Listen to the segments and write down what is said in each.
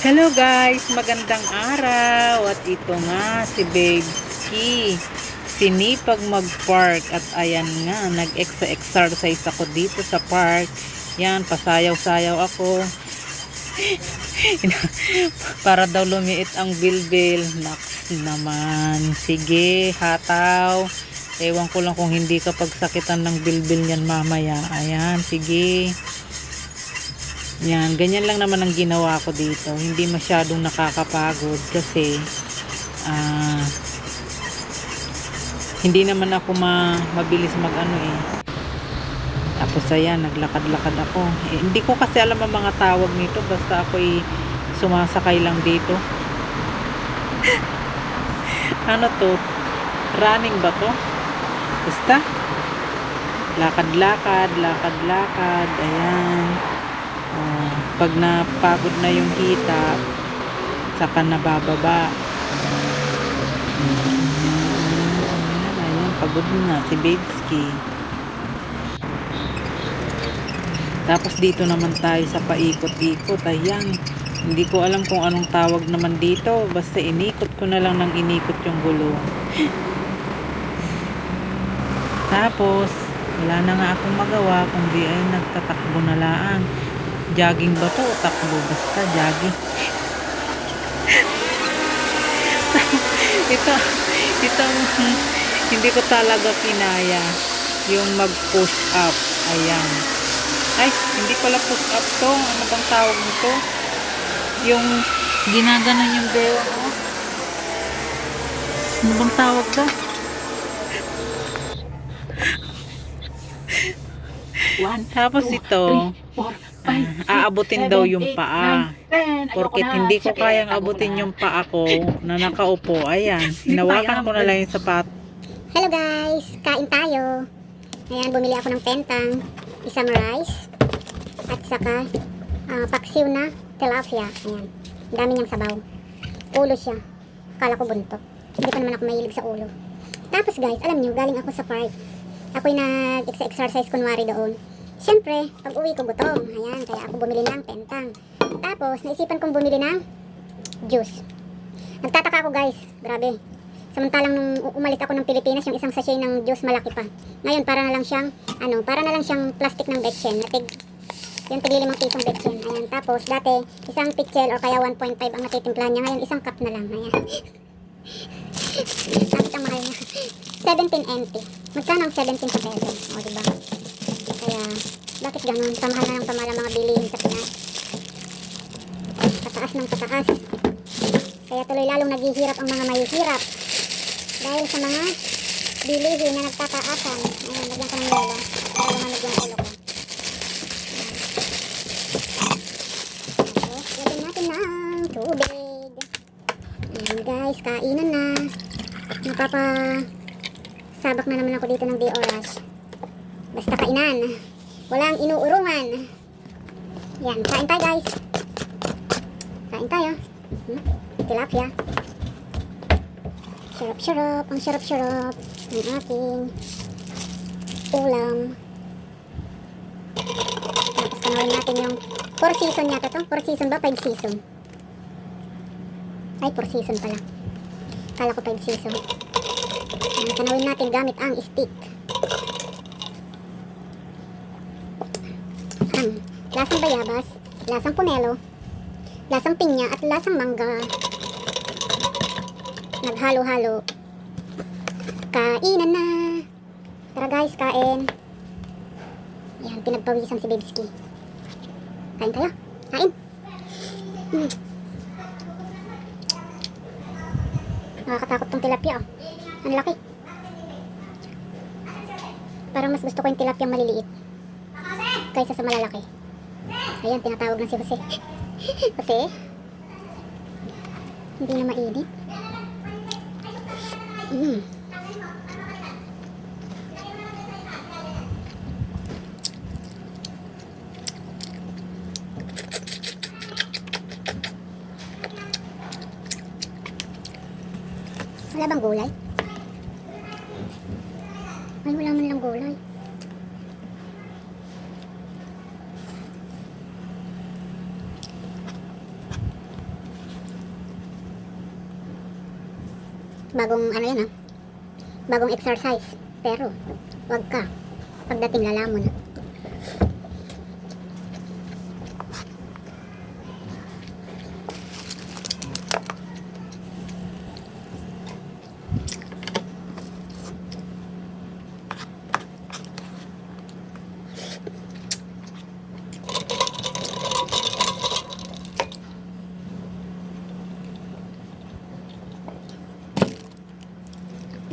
Hello guys, magandang araw at ito nga si Babeski. Sinipag mag-park at ayan nga, nag-exercise ako dito sa park. Yan, pasayaw-sayaw ako. Para daw lumiit ang bilbil. Naks naman. Sige, hataw. Ewan ko lang kung hindi ka pagsakitan ng bilbil yan mamaya. Ayan, sige. Yan, ganyan lang naman ang ginawa ko dito. Hindi masyadong nakakapagod kasi hindi naman ako mabilis mag-ano eh. Tapos ayan, naglakad-lakad ako. Hindi ko kasi alam ang mga tawag nito. Basta ako sumasakay lang dito. Ano to? Running ba to? Basta lakad-lakad, lakad-lakad. Ayan. Pag napagod na yung hita, saka nabababa. Ayan, pagod na si Babeski. Tapos dito naman tayo sa paikot-ikot. Ayan, hindi ko alam kung anong tawag naman dito. Basta inikot ko na lang ng inikot yung gulong. Tapos wala na nga akong magawa kundi ay nagtatakbo na lang. Jogging ba to o takbo? Basta jogging. ito hindi ko talaga kinaya yung mag-push up. Ayan. Ay, hindi pala push up to. Ano bang tawag nito? Yung ginaganon yung bewa mo. Ano bang tawag to? Tapos ito, aabutin daw yung paa. Porket hindi ko kayang abutin yung paa ko na nakaupo. Ayan, hinawakan ko na lang yung sapat. Hello guys, kain tayo. Ayan, bumili ako ng pentang, isang rice, at saka paksiw na tilapia. Ayan, dami niyang sabaw. Ulo siya. Kala ko buntot. Hindi pa naman ako mahilig sa ulo. Tapos guys, alam niyo, galing ako sa park. Ako'y nag-exercise kunwari doon. Siyempre, pag uwi ko gutom. Ayan, kaya ako bumili ng pentang. Tapos, naisipan kong bumili ng juice. Nagtataka ako guys, grabe. Samantalang nung umalis ako ng Pilipinas, yung isang sachet ng juice malaki pa. Ngayon, para na lang siyang plastic ng Betchen. Yung tigli 5 pisong Betchen. Ayan, tapos dati, isang pitchel o kaya 1.5 ang natitimplahan niya. Ngayon, isang cup na lang. Ayan. Bakit ang mahal niya? 17 NT. Magkano ang 17 sa peso? O, diba? Kaya, bakit ganun? Tamahal na ng tamahal ang mga bilihin sa Pinas. Pataas ng pataas. Kaya tuloy lalong naghihirap ang mga mahihirap. Dahil sa mga bilihin na nagtataasan. Ayan, lagyan ko ng yelo. Para lumanog yung ulo ko. Tapos, lagyan natin ng tubig. Ayan guys, kainan na. Sabak na naman ako dito ng D-Oras. Basta kainan. Walang inuurungan. Yan, kain tayo guys. Kain tayo. Tilapia. Sarap-sarap. Ang sarap-sarap ng ating ulam. Tapos panawin natin yung 4 season yata to. 4 season ba? 5 season. Ay, 4 season pala. Kala ko 5 season. Tanawin natin gamit ang stick. Lasang bayabas, lasang pomelo, lasang pinya at lasang mangga. Naghalo-halo. Kainan na. Tara guys, kain. Yan, pinagpawisan si Babeski. Kain tayo. Kain. Nakakatakot tong tilapia oh. Ang laki. Parang mas gusto ko yung tilapia maliliit kaysa sa malalaki. Ayan, tinatawag na si Jose. Jose? Hindi na mainit. Wala bang gulay? Ay, wala man lang gulay. Bagong ano yan bagong exercise. Pero, wag ka. Pagdating lalamon.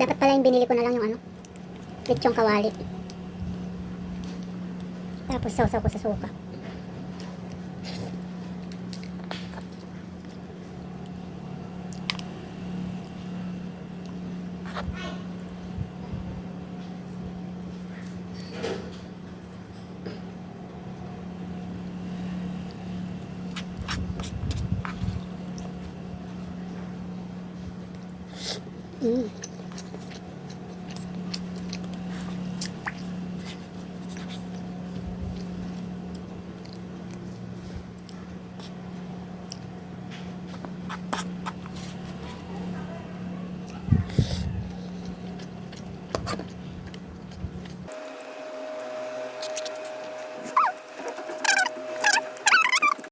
Dapat pala yung binili ko na lang yung lechong kawali. Tapos sausaw ko sa suka. Mm.